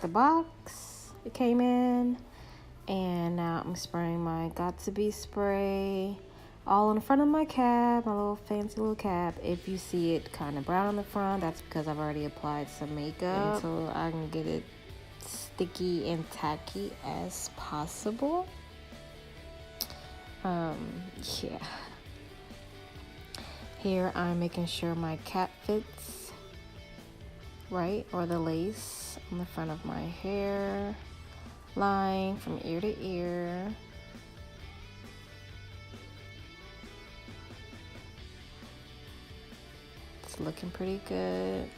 the box it came in. And now I'm spraying my Got2b spray all in the front of my cap, my little fancy little cap. If you see it kind of brown on the front, that's because I've already applied some makeup, so I can get it sticky and tacky as possible. Yeah. Here I'm making sure my cap fits right, or the lace on the front of my hair line from ear to ear. It's looking pretty good.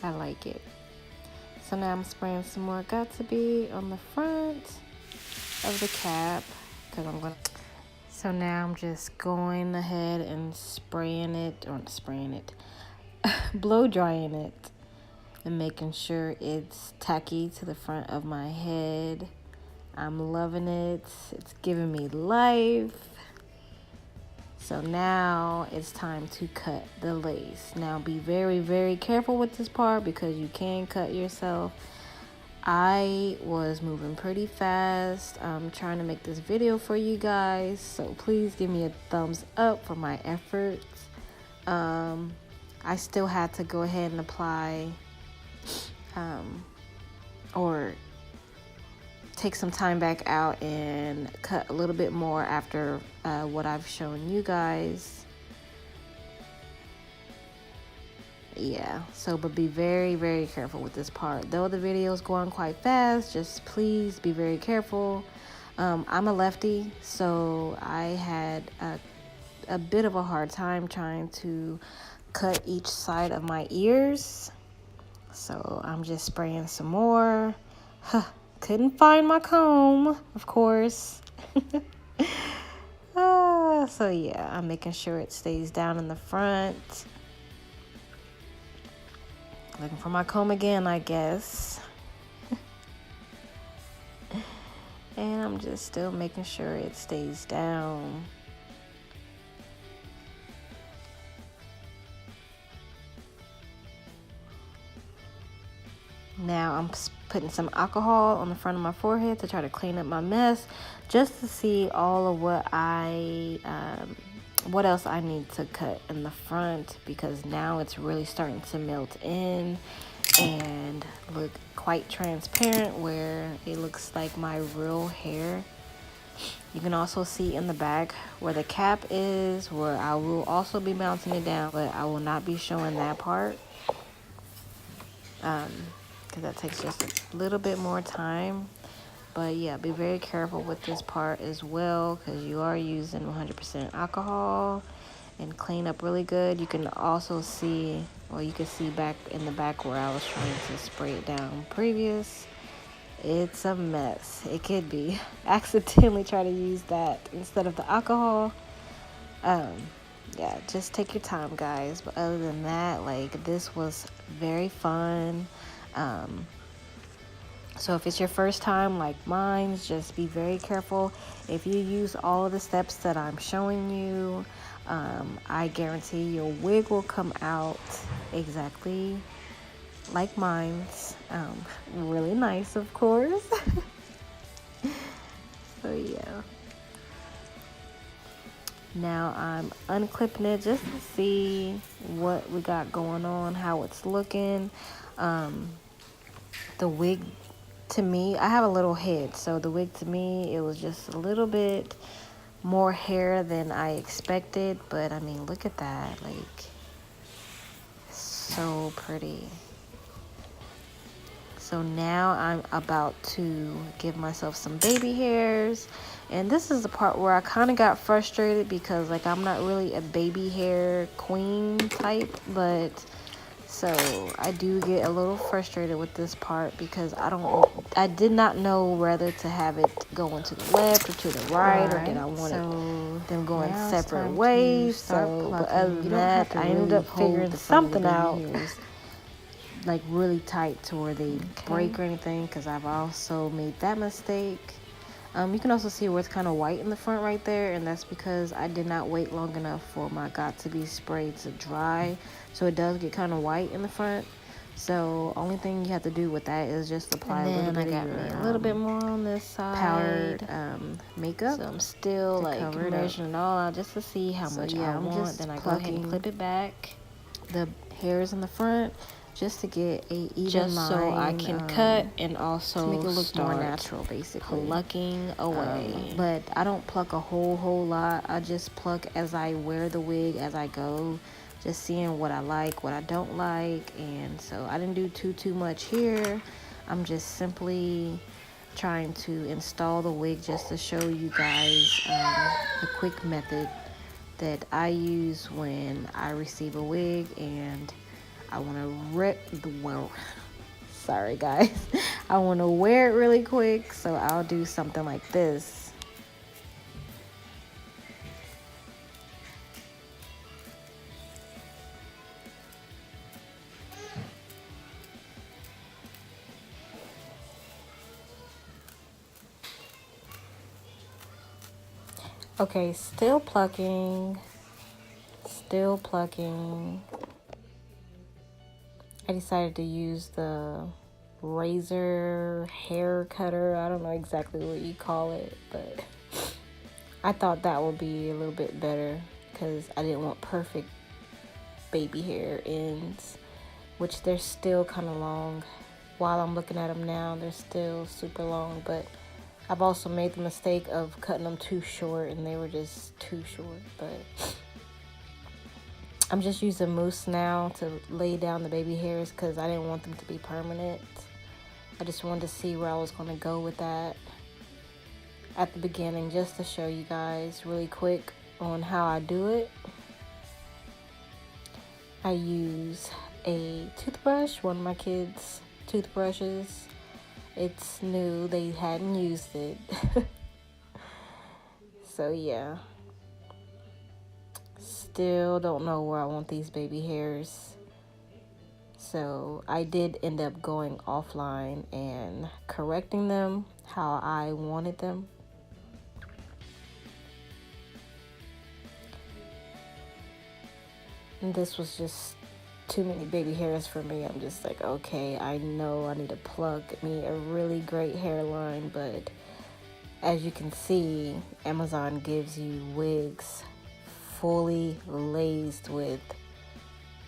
I like it. So now I'm spraying some more Got2b on the front of the cap because I'm gonna. So now I'm just going ahead and blow drying it and making sure it's tacky to the front of my head. I'm loving it. It's giving me life. So now it's time to cut the lace. Now be very, very careful with this part because you can cut yourself. I was moving pretty fast. I'm trying to make this video for you guys, so please give me a thumbs up for my efforts. I still had to go ahead and apply or take some time back out and cut a little bit more after what I've shown you guys. Yeah, so but be very, very careful with this part. Though the video is going quite fast, just please be very careful. I'm a lefty, so I had a bit of a hard time trying to cut each side of my ears. So I'm just spraying some more. Couldn't find my comb, of course. So yeah, I'm making sure it stays down in the front. Looking for my comb again, I guess. And I'm just still making sure it stays down. Now I'm putting some alcohol on the front of my forehead to try to clean up my mess, just to see all of what else I need to cut in the front, because now it's really starting to melt in and look quite transparent where it looks like my real hair. You can also see in the back where the cap is, where I will also be mounting it down, but I will not be showing that part. Because that takes just a little bit more time. But yeah, be very careful with this part as well, because you are using 100% alcohol, and clean up really good. You can also see, well, you can see back in the back where I was trying to spray it down previous. It's a mess. It could be. Accidentally try to use that instead of the alcohol. Yeah, just take your time, guys. But other than that, like, this was very fun. So if it's your first time like mine, just be very careful. If you use all of the steps that I'm showing you, I guarantee your wig will come out exactly like mine's. Really nice, of course. So yeah. Now I'm unclipping it just to see what we got going on, how it's looking. The wig, to me, I have a little head, so the wig, to me, it was just a little bit more hair than I expected. But I mean, look at that, like, so pretty. So now I'm about to give myself some baby hairs. And this is the part where I kind of got frustrated because, like, I'm not really a baby hair queen type, but so I do get a little frustrated with this part because I did not know whether to have it going to the left or to the right, or did I want them going separate ways. So, but other than that, I ended up figuring something out, like really tight to where they break or anything, because I've also made that mistake. You can also see where it's kind of white in the front right there, and that's because I did not wait long enough for my Got2b spray to dry, so it does get kind of white in the front. So only thing you have to do with that is just apply a little bit of your, a little bit more on this side powdered makeup. So I'm still like measuring it all out just to see how much I want. Then I go ahead and clip it back, the hairs in the front, just to get a even line, so I can cut and also to make it look more natural, basically plucking away. But I don't pluck a whole lot. I just pluck as I wear the wig, as I go, just seeing what I like, what I don't like. And so I didn't do too much here. I'm just simply trying to install the wig just to show you guys the quick method that I use when I receive a wig and I want to sorry guys, I want to wear it really quick, so I'll do something like this. Okay, still plucking. I decided to use the razor hair cutter. I don't know exactly what you call it, but I thought that would be a little bit better because I didn't want perfect baby hair ends, which they're still kind of long. While I'm looking at them now, they're still super long, but I've also made the mistake of cutting them too short, and they were just too short. But I'm just using mousse now to lay down the baby hairs because I didn't want them to be permanent. I just wanted to see where I was going to go with that at the beginning, just to show you guys really quick on how I do it. I use a toothbrush, one of my kids' toothbrushes. It's new, they hadn't used it. So yeah. Still don't know where I want these baby hairs. So I did end up going offline and correcting them how I wanted them. And this was just too many baby hairs for me. I'm just like, okay, I know I need to pluck me a really great hairline, but as you can see, Amazon gives you wigs fully laced with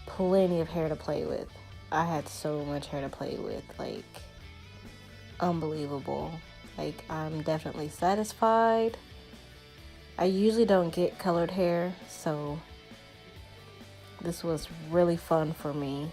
plenty of hair to play with. I had so much hair to play with, like unbelievable. Like, I'm definitely satisfied. I usually don't get colored hair, so this was really fun for me.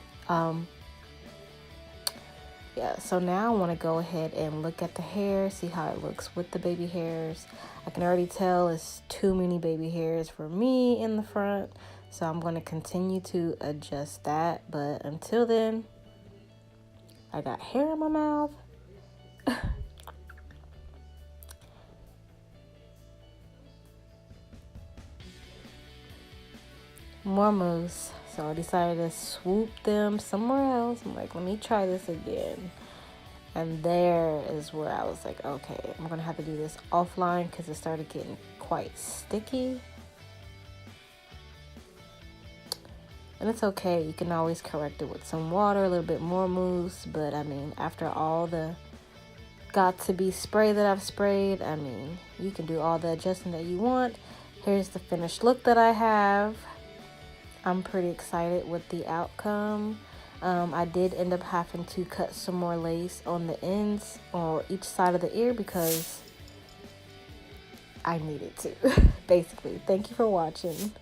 Yeah, so now I want to go ahead and look at the hair, see how it looks with the baby hairs. I can already tell it's too many baby hairs for me in the front, so I'm going to continue to adjust that. But until then, I got hair in my mouth. More mousse. So I decided to swoop them somewhere else. I'm like, let me try this again. And there is where I was like, okay, I'm gonna have to do this offline because it started getting quite sticky. And it's okay, you can always correct it with some water, a little bit more mousse. But I mean, after all the Got2b spray that I've sprayed, I mean, you can do all the adjusting that you want. Here's the finished look that I have. I'm pretty excited with the outcome. I did end up having to cut some more lace on the ends or each side of the ear because I needed to, basically. Thank you for watching.